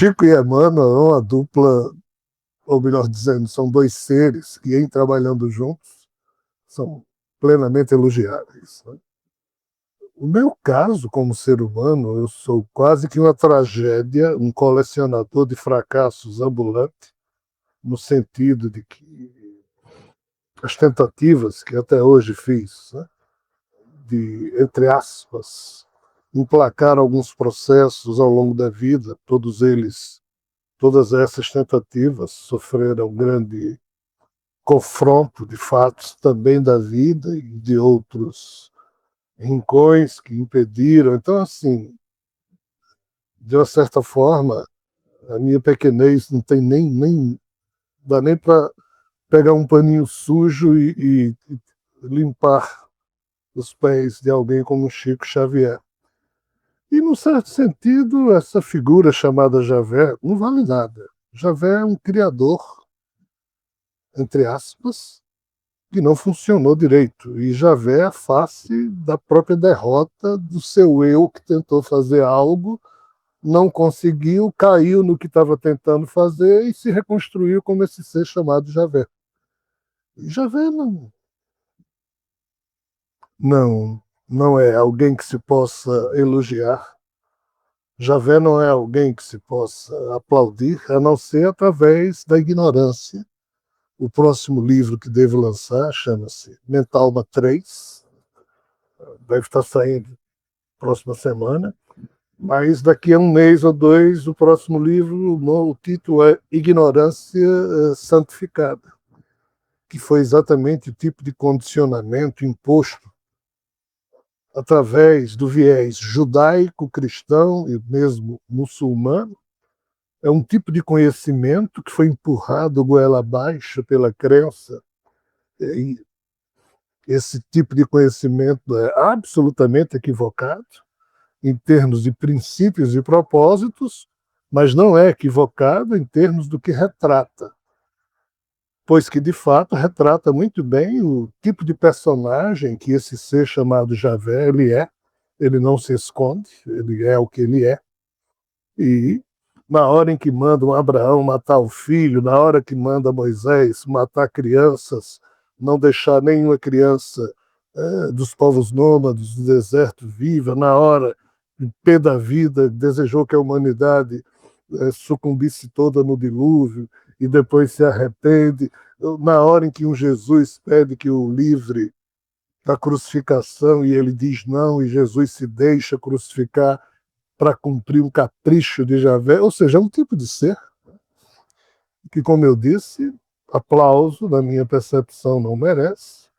Chico e Emmanuel é uma dupla, ou melhor dizendo, são dois seres que, em trabalhando juntos, são plenamente elogiáveis, né? O meu caso, como ser humano, eu sou quase que uma tragédia, um colecionador de fracassos ambulante, no sentido de que as tentativas que até hoje fiz, né, de, entre aspas, emplacar alguns processos ao longo da vida, todas essas tentativas sofreram grande confronto de fatos também da vida e de outros rincões que impediram. Então, assim, de uma certa forma, a minha pequenez não tem nem dá nem para pegar um paninho sujo e limpar os pés de alguém como Chico Xavier. E, num certo sentido, essa figura chamada Javé não vale nada. Javé é um criador, entre aspas, que não funcionou direito. E Javé é a face da própria derrota do seu eu que tentou fazer algo, não conseguiu, caiu no que estava tentando fazer e se reconstruiu como esse ser chamado Javé. E Javé não é alguém que se possa elogiar. Javé não é alguém que se possa aplaudir, a não ser através da ignorância. O próximo livro que devo lançar chama-se Mentalma 3, deve estar saindo próxima semana, mas daqui a um mês ou dois, o próximo livro, o título é Ignorância Santificada, que foi exatamente o tipo de condicionamento imposto através do viés judaico, cristão e mesmo muçulmano. É um tipo de conhecimento que foi empurrado goela abaixo pela crença. E esse tipo de conhecimento é absolutamente equivocado em termos de princípios e propósitos, mas não é equivocado em termos do que retrata, pois que, de fato, retrata muito bem o tipo de personagem que esse ser chamado Javé ele é. Ele não se esconde, ele é o que ele é. E na hora em que mandam Abraão matar o filho, na hora que manda Moisés matar crianças, não deixar nenhuma criança dos povos nômades do deserto viva, na hora, em pé da vida, desejou que a humanidade sucumbisse toda no dilúvio e depois se arrepende, na hora em que um Jesus pede que o livre da crucificação e ele diz não, e Jesus se deixa crucificar para cumprir um capricho de Javé, ou seja, é um tipo de ser que, como eu disse, aplauso, na minha percepção, não merece,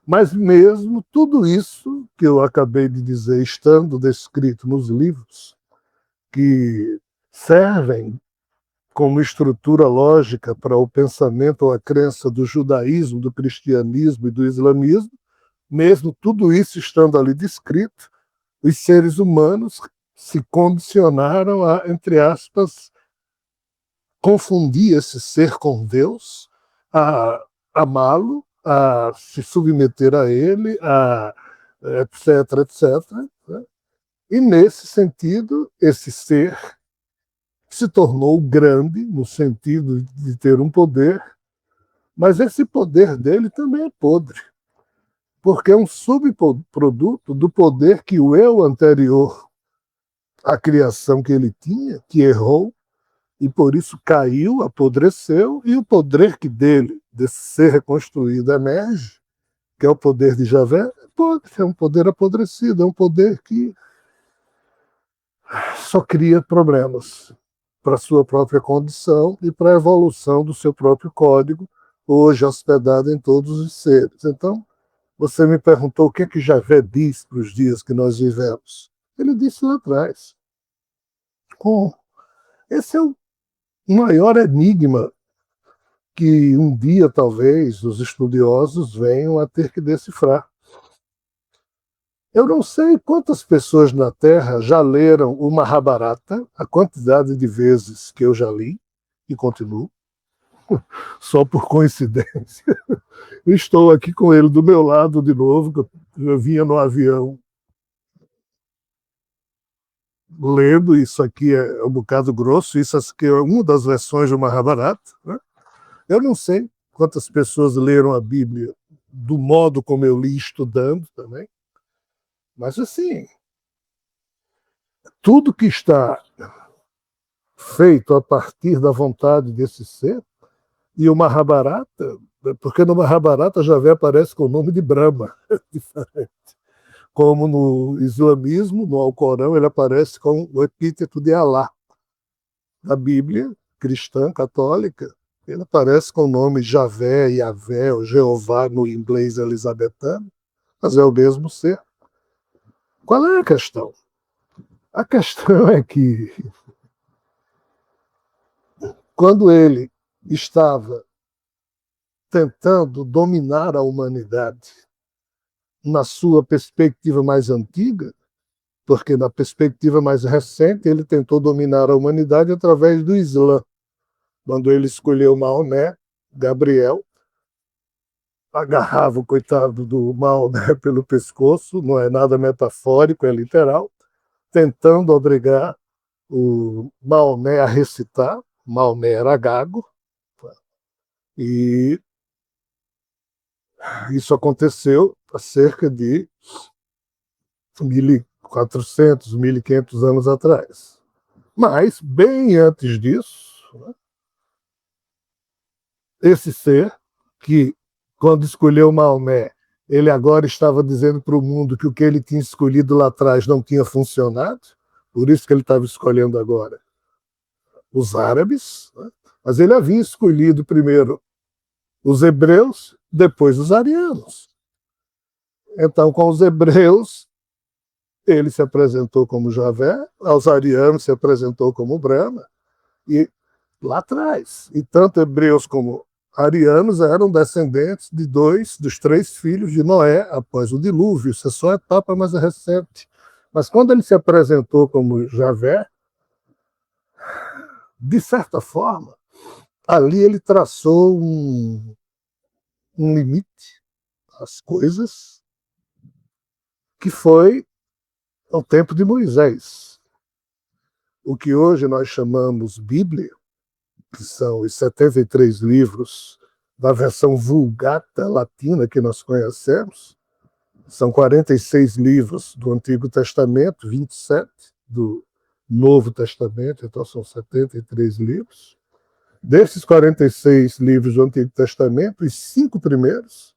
mas mesmo tudo isso que eu acabei de dizer, estando descrito nos livros, que servem como estrutura lógica para o pensamento ou a crença do judaísmo, do cristianismo e do islamismo, mesmo tudo isso estando ali descrito, os seres humanos se condicionaram a, entre aspas, confundir esse ser com Deus, a amá-lo, a se submeter a ele, a etc, etc. Né? E, nesse sentido, esse ser se tornou grande, no sentido de ter um poder, mas esse poder dele também é podre, porque é um subproduto do poder que o eu anterior à criação que ele tinha, que errou, e por isso caiu, apodreceu, e o poder que dele, desse ser reconstruído, emerge, que é o poder de Javé, é um poder apodrecido, é um poder que só cria problemas para a sua própria condição e para a evolução do seu próprio código, hoje hospedado em todos os seres. Então, você me perguntou o que é que Javé diz para os dias que nós vivemos. Ele disse lá atrás. Oh, esse é o maior enigma que um dia, talvez, os estudiosos venham a ter que decifrar. Eu não sei quantas pessoas na Terra já leram o Mahabharata, a quantidade de vezes que eu já li, e continuo, só por coincidência. Eu estou aqui com ele do meu lado de novo, que eu vinha no avião. lendo, isso aqui é um bocado grosso, isso aqui é uma das versões do Mahabharata, né? Eu não sei quantas pessoas leram a Bíblia do modo como eu li estudando também, mas assim, tudo que está feito a partir da vontade desse ser, e o Mahabharata, porque no Mahabharata Javé aparece com o nome de Brahma, como no islamismo, no Alcorão, ele aparece com o epíteto de Alá. Na Bíblia cristã católica, ele aparece com o nome Javé, Yahvé, ou Jeová no inglês elisabetano, mas é o mesmo ser. Qual é a questão? A questão é que, quando ele estava tentando dominar a humanidade na sua perspectiva mais antiga, porque na perspectiva mais recente ele tentou dominar a humanidade através do Islã, quando ele escolheu Maomé, Gabriel, agarrava o coitado do Maomé pelo pescoço, não é nada metafórico, é literal, tentando obrigar o Maomé a recitar. Maomé era gago, e isso aconteceu há cerca de 1.400, 1.500 anos atrás. Mas, bem antes disso, esse ser, que quando escolheu Maomé, ele agora estava dizendo para o mundo que o que ele tinha escolhido lá atrás não tinha funcionado, por isso que ele estava escolhendo agora os árabes, né? Mas ele havia escolhido primeiro os hebreus, depois os arianos. Então, com os hebreus, ele se apresentou como Javé, aos arianos se apresentou como Brahma, e lá atrás. E tanto hebreus como arianos eram descendentes de dois dos três filhos de Noé após o dilúvio. Isso é só a etapa mais recente. Mas quando ele se apresentou como Javé, de certa forma, ali ele traçou um limite às coisas, que foi o tempo de Moisés. O que hoje nós chamamos Bíblia, que são os 73 livros da versão Vulgata latina que nós conhecemos, são 46 livros do Antigo Testamento, 27 do Novo Testamento, então são 73 livros. Desses 46 livros do Antigo Testamento, os 5 primeiros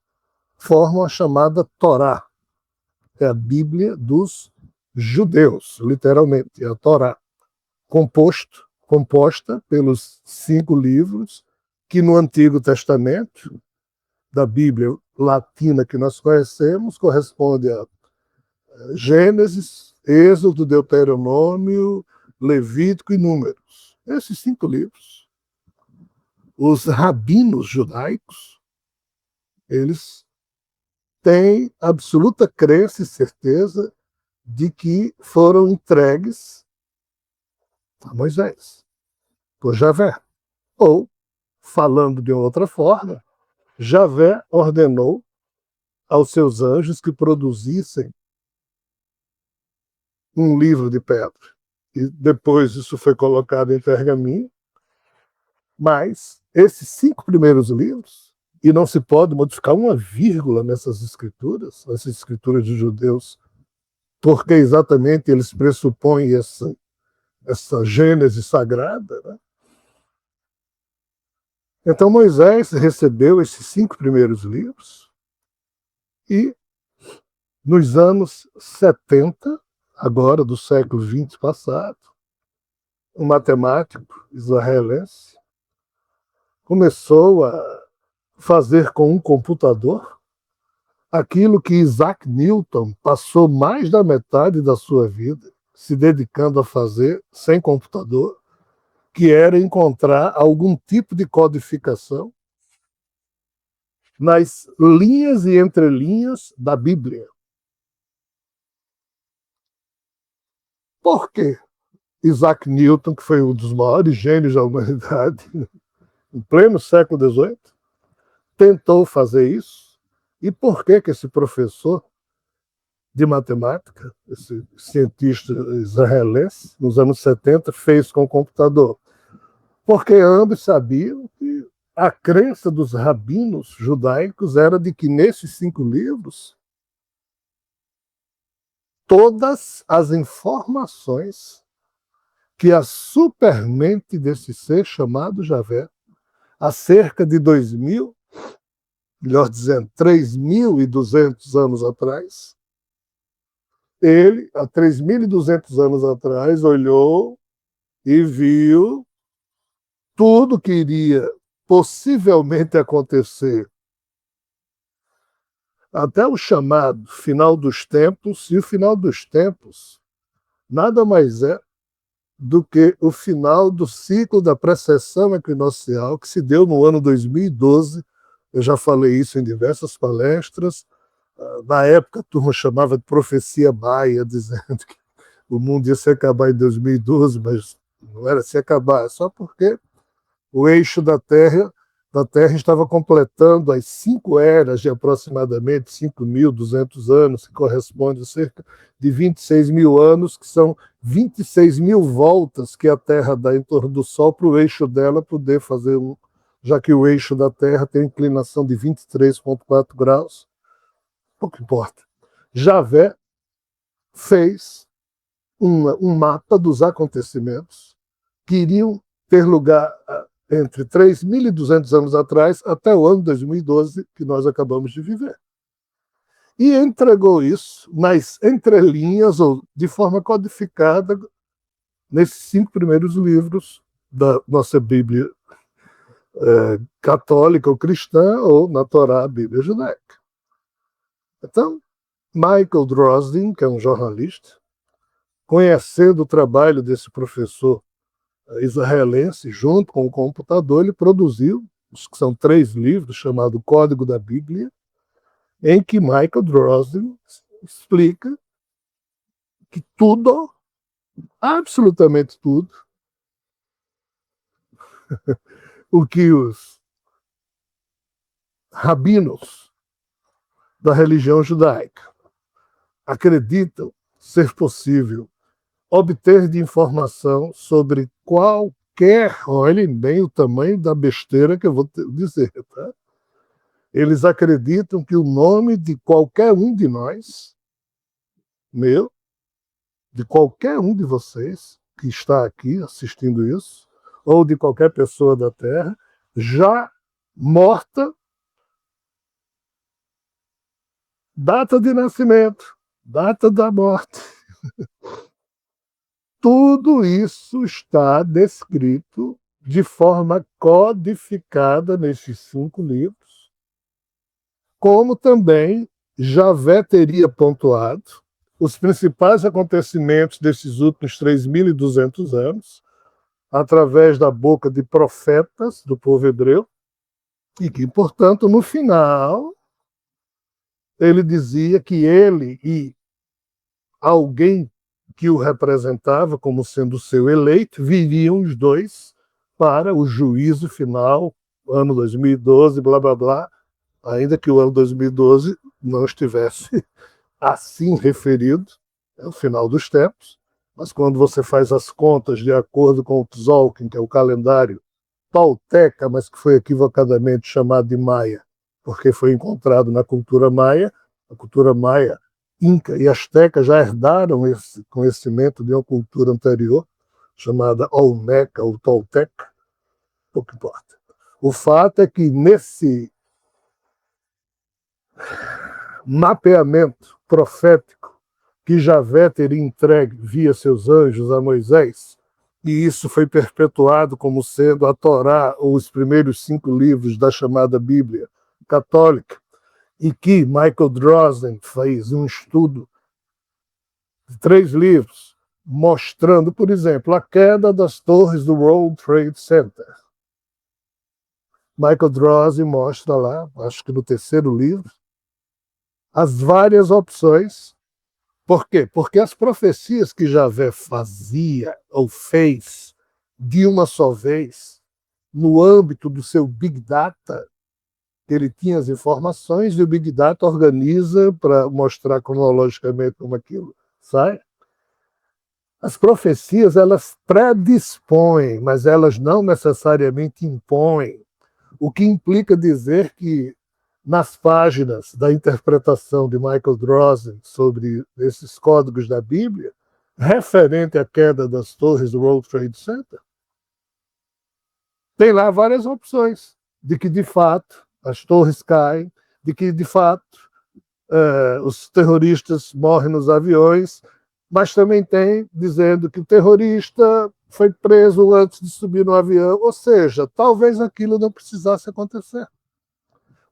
formam a chamada Torá, é a Bíblia dos judeus, literalmente, é a Torá, composta pelos 5 livros que no Antigo Testamento, da Bíblia latina que nós conhecemos, corresponde a Gênesis, Êxodo, Deuteronômio, Levítico e Números. Esses 5 livros. Os rabinos judaicos, eles têm absoluta crença e certeza de que foram entregues a Moisés, por Javé. Ou, falando de outra forma, Javé ordenou aos seus anjos que produzissem um livro de pedra. E depois isso foi colocado em pergaminho. Mas esses 5 primeiros livros, e não se pode modificar uma vírgula nessas escrituras dos judeus, porque exatamente eles pressupõem essa gênese sagrada, né? Então Moisés recebeu esses 5 primeiros livros e, nos anos 70, agora do século XX passado, um matemático israelense começou a fazer com um computador aquilo que Isaac Newton passou mais da metade da sua vida se dedicando a fazer sem computador, que era encontrar algum tipo de codificação nas linhas e entrelinhas da Bíblia. Por quê? Isaac Newton, que foi um dos maiores gênios da humanidade, em pleno século XVIII, tentou fazer isso. E por que esse professor de matemática, esse cientista israelense, nos anos 70, fez com o computador. Porque ambos sabiam que a crença dos rabinos judaicos era de que nesses 5 livros todas as informações que a supermente desse ser chamado Javé, há cerca de 2.000, melhor dizendo, 3.200 anos atrás, ele, há 3.200 anos atrás, olhou e viu tudo que iria possivelmente acontecer até o chamado final dos tempos, e o final dos tempos nada mais é do que o final do ciclo da precessão equinocial que se deu no ano 2012. Eu já falei isso em diversas palestras. Na época, a turma chamava de profecia maia, dizendo que o mundo ia se acabar em 2012, mas não era se acabar, só porque o eixo da Terra estava completando as 5 eras de aproximadamente 5.200 anos, que corresponde a cerca de 26 mil anos, que são 26 mil voltas que a Terra dá em torno do Sol para o eixo dela poder fazer já que o eixo da Terra tem inclinação de 23,4 graus. Pouco importa. Javé fez um mapa dos acontecimentos que iriam ter lugar entre 3.200 anos atrás até o ano 2012, que nós acabamos de viver. E entregou isso nas entrelinhas, ou de forma codificada, nesses 5 primeiros livros da nossa Bíblia católica ou cristã, ou na Torá, a Bíblia judaica. Então, Michael Drosnin, que é um jornalista, conhecendo o trabalho desse professor israelense, junto com o computador, ele produziu, que são 3 livros, chamado Código da Bíblia, em que Michael Drosnin explica que tudo, absolutamente tudo, o que os rabinos da religião judaica acreditam ser possível obter de informação sobre qualquer, olhem bem o tamanho da besteira que eu vou dizer, tá? Eles acreditam que o nome de qualquer um de nós, meu, de qualquer um de vocês que está aqui assistindo isso, ou de qualquer pessoa da Terra, já morta, data de nascimento, data da morte. Tudo isso está descrito de forma codificada nesses 5 livros, como também Javé teria pontuado os principais acontecimentos desses últimos 3.200 anos, através da boca de profetas do povo hebreu, e que, portanto, no final, ele dizia que ele e alguém que o representava como sendo seu eleito, viriam os dois para o juízo final, ano 2012, blá, blá, blá, ainda que o ano 2012 não estivesse assim referido, é o final dos tempos, mas quando você faz as contas de acordo com o Tzolk'in, que é o calendário tolteca, mas que foi equivocadamente chamado de Maia, porque foi encontrado na cultura maia, a cultura maia, Inca e Azteca já herdaram esse conhecimento de uma cultura anterior, chamada Olmeca ou Tolteca, pouco importa. O fato é que nesse mapeamento profético que Javé teria entregue via seus anjos a Moisés, e isso foi perpetuado como sendo a Torá, ou os primeiros 5 livros da chamada Bíblia católica, e que Michael Drosnin fez um estudo de 3 livros, mostrando, por exemplo, a queda das torres do World Trade Center. Michael Drosnin mostra lá, acho que no 3º livro, as várias opções. Por quê? Porque as profecias que Javé fazia ou fez de uma só vez, no âmbito do seu Big Data, que ele tinha as informações e o Big Data organiza para mostrar cronologicamente como aquilo sai. As profecias, elas predispõem, mas elas não necessariamente impõem, o que implica dizer que nas páginas da interpretação de Michael Drosnin sobre esses códigos da Bíblia, referente à queda das torres do World Trade Center, tem lá várias opções de que, de fato, as torres caem, de que, de fato, os terroristas morrem nos aviões, mas também tem dizendo que o terrorista foi preso antes de subir no avião, ou seja, talvez aquilo não precisasse acontecer.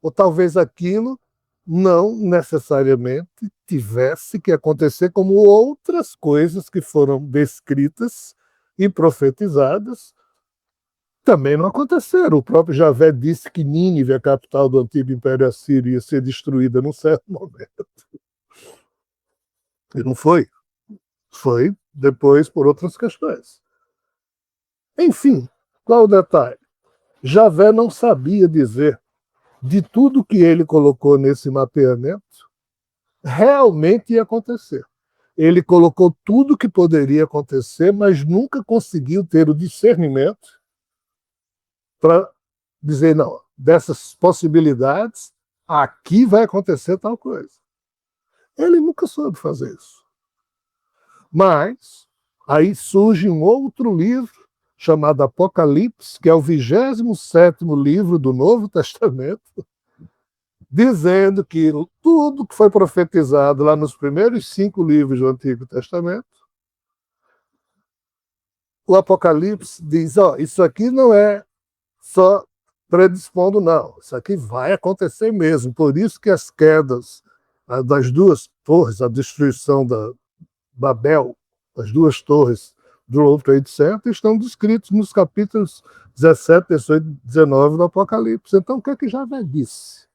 Ou talvez aquilo não necessariamente tivesse que acontecer, como outras coisas que foram descritas e profetizadas também não aconteceram. O próprio Javé disse que Nínive, a capital do antigo Império Assírio, ia ser destruída num certo momento. E não foi. Foi depois por outras questões. Enfim, qual o detalhe? Javé não sabia dizer de tudo que ele colocou nesse mapeamento realmente ia acontecer. Ele colocou tudo que poderia acontecer, mas nunca conseguiu ter o discernimento para dizer, não, dessas possibilidades, aqui vai acontecer tal coisa. Ele nunca soube fazer isso. Mas aí surge um outro livro chamado Apocalipse, que é o 27º livro do Novo Testamento, dizendo que tudo que foi profetizado lá nos primeiros 5 livros do Antigo Testamento, o Apocalipse diz, isso aqui não é só predispondo, não. Isso aqui vai acontecer mesmo. Por isso que as quedas das 2 torres, a destruição da Babel, as 2 torres do World Trade Center, estão descritos nos capítulos 17, 18 e 19 do Apocalipse. Então, o que é que Javé disse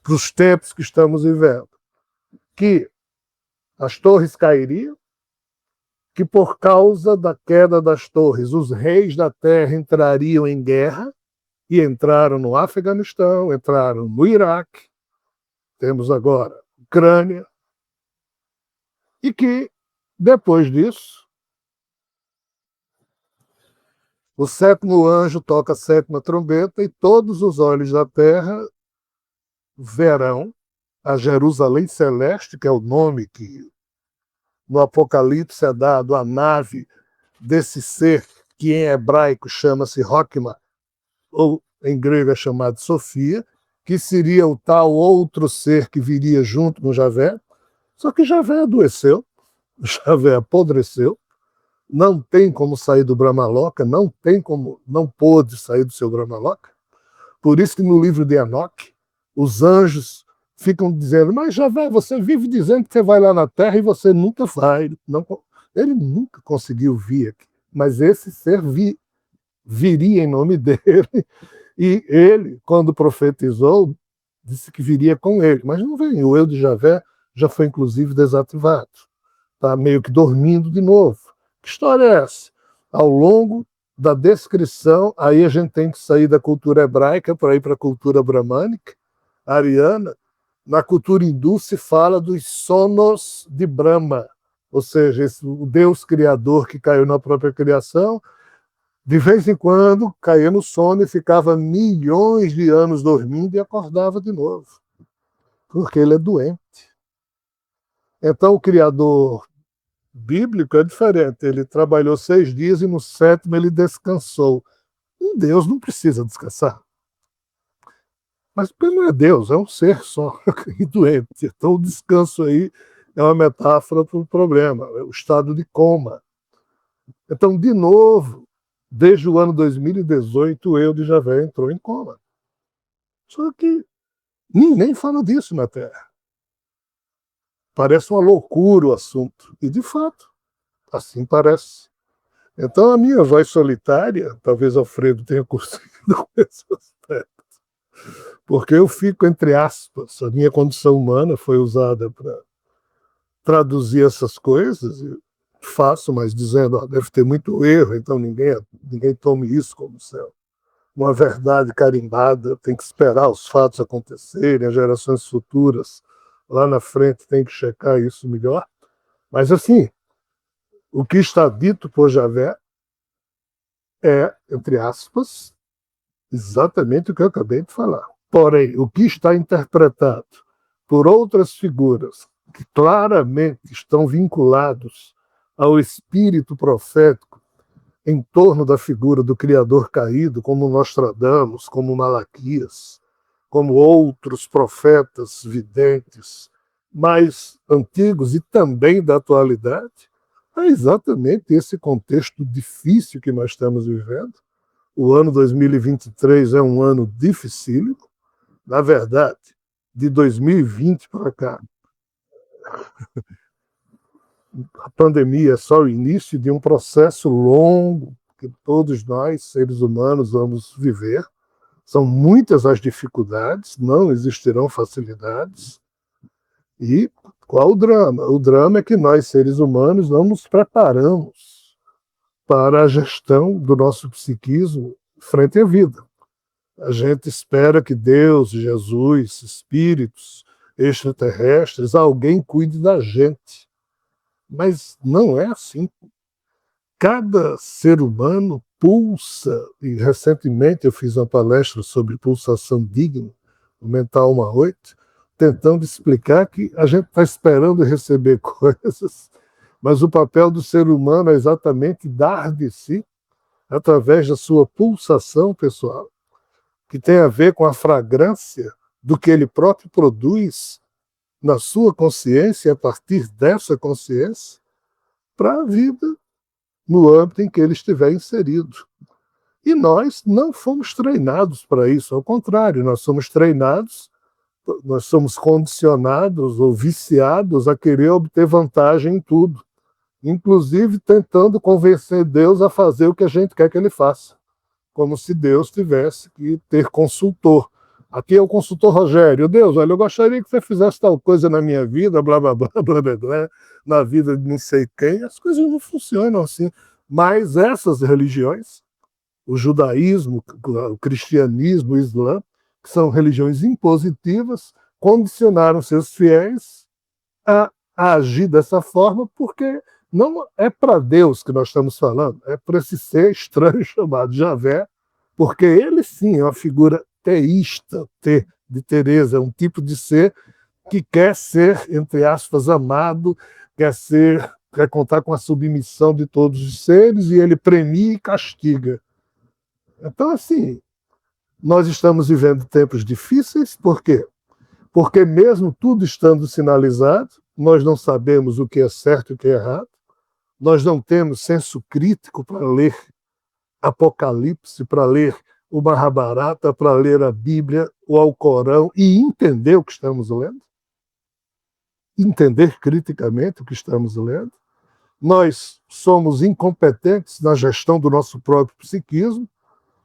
para os tempos que estamos vivendo? Que as torres cairiam, que por causa da queda das torres, os reis da terra entrariam em guerra, e entraram no Afeganistão, entraram no Iraque, temos agora Ucrânia, e que, depois disso, o 7º anjo toca a 7ª trombeta e todos os olhos da terra verão a Jerusalém Celeste, que é o nome que no Apocalipse é dado à nave desse ser que em hebraico chama-se Roquima, ou em grego é chamado Sofia, que seria o tal outro ser que viria junto com Javé, só que Javé adoeceu, Javé apodreceu, não tem como sair do Brahmaloka, não pôde sair do seu Brahmaloka. Por isso que no livro de Enoque, os anjos ficam dizendo, mas Javé, você vive dizendo que você vai lá na Terra e você nunca vai. Não, ele nunca conseguiu vir aqui, mas esse ser viria em nome dele, e ele, quando profetizou, disse que viria com ele, mas não veio. O eu de Javé já foi inclusive desativado. Está meio que dormindo de novo. Que história é essa? Ao longo da descrição, aí a gente tem que sair da cultura hebraica para ir para a cultura bramânica, ariana. Na cultura hindu se fala dos sonos de Brahma, ou seja, o Deus criador que caiu na própria criação, de vez em quando caía no sono e ficava milhões de anos dormindo e acordava de novo, porque ele é doente. Então o Criador bíblico é diferente, ele trabalhou 6 dias e no 7º ele descansou. Um Deus não precisa descansar. Mas ele não é Deus, é um ser só e doente. Então o descanso aí é uma metáfora para o problema, é o estado de coma. Então, de novo, desde o ano 2018, o eu de Javé entrou em coma. Só que ninguém fala disso na Terra. Parece uma loucura o assunto. E, de fato, assim parece. Então, a minha voz solitária, talvez Alfredo tenha conseguido com esse aspecto, porque eu fico, entre aspas, a minha condição humana foi usada para traduzir essas coisas, e faço, mas dizendo, deve ter muito erro, então ninguém tome isso como céu. uma verdade carimbada, tem que esperar os fatos acontecerem, as gerações futuras lá na frente tem que checar isso melhor. Mas, assim, o que está dito por Javé é, entre aspas, exatamente o que eu acabei de falar. Porém, o que está interpretado por outras figuras que claramente estão vinculados ao espírito profético em torno da figura do Criador caído, como Nostradamus, como Malaquias, como outros profetas videntes mais antigos e também da atualidade, é exatamente esse contexto difícil que nós estamos vivendo. O ano 2023 é um ano dificílimo. Na verdade, de 2020 para cá, a pandemia é só o início de um processo longo que todos nós, seres humanos, vamos viver. São muitas as dificuldades, não existirão facilidades. E qual o drama? O drama é que nós, seres humanos, não nos preparamos para a gestão do nosso psiquismo frente à vida. A gente espera que Deus, Jesus, espíritos extraterrestres, alguém cuide da gente. Mas não é assim. Cada ser humano pulsa, e recentemente eu fiz uma palestra sobre pulsação digna, o Mental 18, tentando explicar que a gente está esperando receber coisas, mas o papel do ser humano é exatamente dar de si, através da sua pulsação pessoal, que tem a ver com a fragrância do que ele próprio produz na sua consciência, e a partir dessa consciência, para a vida no âmbito em que ele estiver inserido. E nós não fomos treinados para isso, ao contrário, nós somos treinados, nós somos condicionados ou viciados a querer obter vantagem em tudo, inclusive tentando convencer Deus a fazer o que a gente quer que ele faça, como se Deus tivesse que ter consultor. Aqui é o consultor Rogério. Deus, olha, eu gostaria que você fizesse tal coisa na minha vida, blá, blá, blá, blá, blá, blá, na vida de não sei quem. As coisas não funcionam assim. Mas essas religiões, o judaísmo, o cristianismo, o islã, que são religiões impositivas, condicionaram seus fiéis a agir dessa forma, porque não é para Deus que nós estamos falando, é para esse ser estranho chamado Javé, porque ele sim é uma figura teísta, de Teresa, é um tipo de ser que quer ser, entre aspas, amado, quer contar com a submissão de todos os seres, e ele premia e castiga. Então, assim, nós estamos vivendo tempos difíceis, por quê? Porque mesmo tudo estando sinalizado, nós não sabemos o que é certo e o que é errado, nós não temos senso crítico para ler Apocalipse, para ler o Mahabharata, para ler a Bíblia, o Alcorão e entender o que estamos lendo, entender criticamente o que estamos lendo. Nós somos incompetentes na gestão do nosso próprio psiquismo,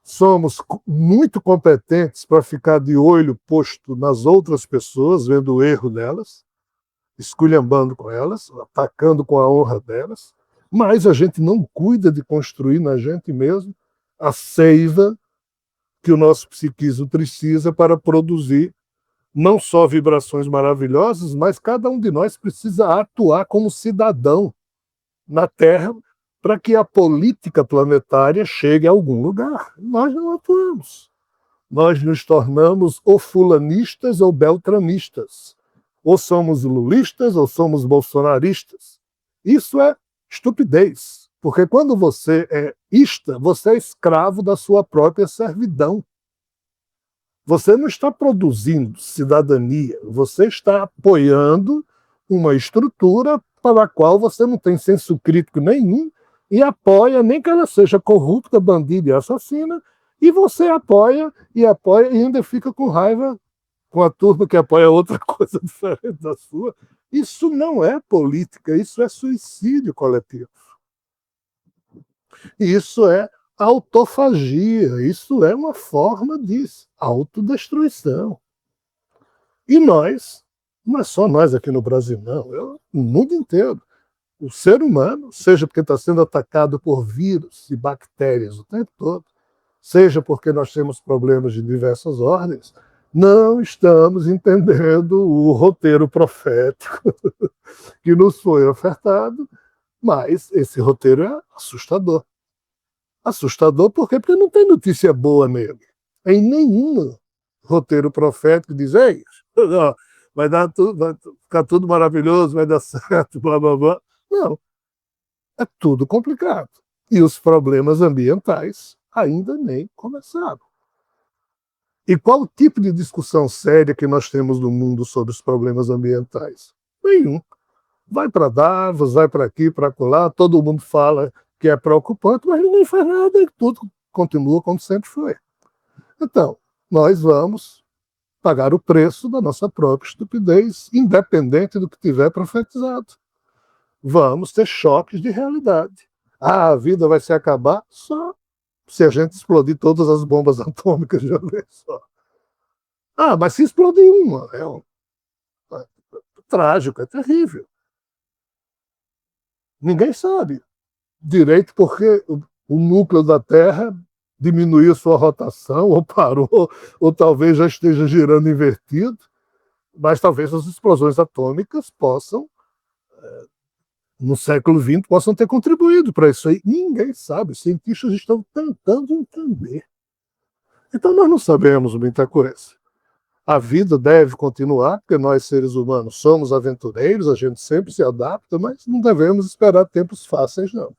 somos muito competentes para ficar de olho posto nas outras pessoas, vendo o erro delas, esculhambando com elas, atacando com a honra delas, mas a gente não cuida de construir na gente mesmo a seiva que o nosso psiquismo precisa para produzir não só vibrações maravilhosas, mas cada um de nós precisa atuar como cidadão na Terra para que a política planetária chegue a algum lugar. Nós não atuamos. Nós nos tornamos ou fulanistas ou beltranistas. Ou somos lulistas ou somos bolsonaristas. Isso é estupidez, porque quando você é ista, você é escravo da sua própria servidão. Você não está produzindo cidadania, você está apoiando uma estrutura para a qual você não tem senso crítico nenhum e apoia, nem que ela seja corrupta, bandida e assassina, e você apoia e ainda fica com raiva com a turma que apoia outra coisa diferente da sua. Isso não é política, isso é suicídio coletivo. Isso é autofagia, isso é uma forma de autodestruição. E nós, não é só nós aqui no Brasil, não, no mundo inteiro. O ser humano, seja porque está sendo atacado por vírus e bactérias o tempo todo, seja porque nós temos problemas de diversas ordens, não estamos entendendo o roteiro profético que nos foi ofertado, mas esse roteiro é assustador. Assustador por quê? Porque não tem notícia boa nele. Em nenhum roteiro profético diz, ei, vai dar tudo, vai ficar tudo maravilhoso, vai dar certo, blá blá blá. Não, é tudo complicado. E os problemas ambientais ainda nem começaram. E qual o tipo de discussão séria que nós temos no mundo sobre os problemas ambientais? Nenhum. Vai para Davos, vai para aqui, para lá, todo mundo fala que é preocupante, mas ninguém faz nada e tudo continua como sempre foi. Então, nós vamos pagar o preço da nossa própria estupidez, independente do que tiver profetizado. Vamos ter choques de realidade. Ah, a vida vai se acabar só se a gente explodir todas as bombas atômicas de uma vez só. Ah, mas se explodir uma, é trágico, é terrível. Ninguém sabe direito porque o núcleo da Terra diminuiu sua rotação, ou parou, ou talvez já esteja girando invertido, mas talvez as explosões atômicas possam, no século XX, possam ter contribuído para isso aí. Ninguém sabe, os cientistas estão tentando entender. Então nós não sabemos muita coisa. A vida deve continuar, porque nós, seres humanos, somos aventureiros, a gente sempre se adapta, mas não devemos esperar tempos fáceis, não.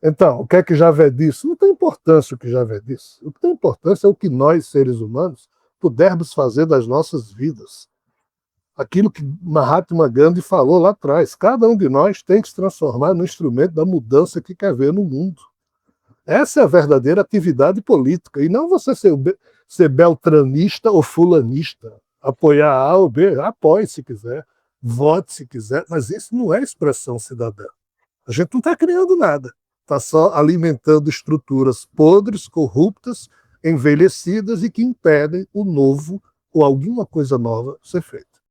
Então, o que é que Javé disse? Não tem importância o que Javé disse. O que tem importância é o que nós, seres humanos, pudermos fazer das nossas vidas. Aquilo que Mahatma Gandhi falou lá atrás. Cada um de nós tem que se transformar no instrumento da mudança que quer ver no mundo. Essa é a verdadeira atividade política. E não você ser beltranista ou fulanista. Apoiar A ou B, apoie se quiser, vote se quiser, mas isso não é expressão cidadã. A gente não está criando nada. Está só alimentando estruturas podres, corruptas, envelhecidas e que impedem o novo ou alguma coisa nova ser feita.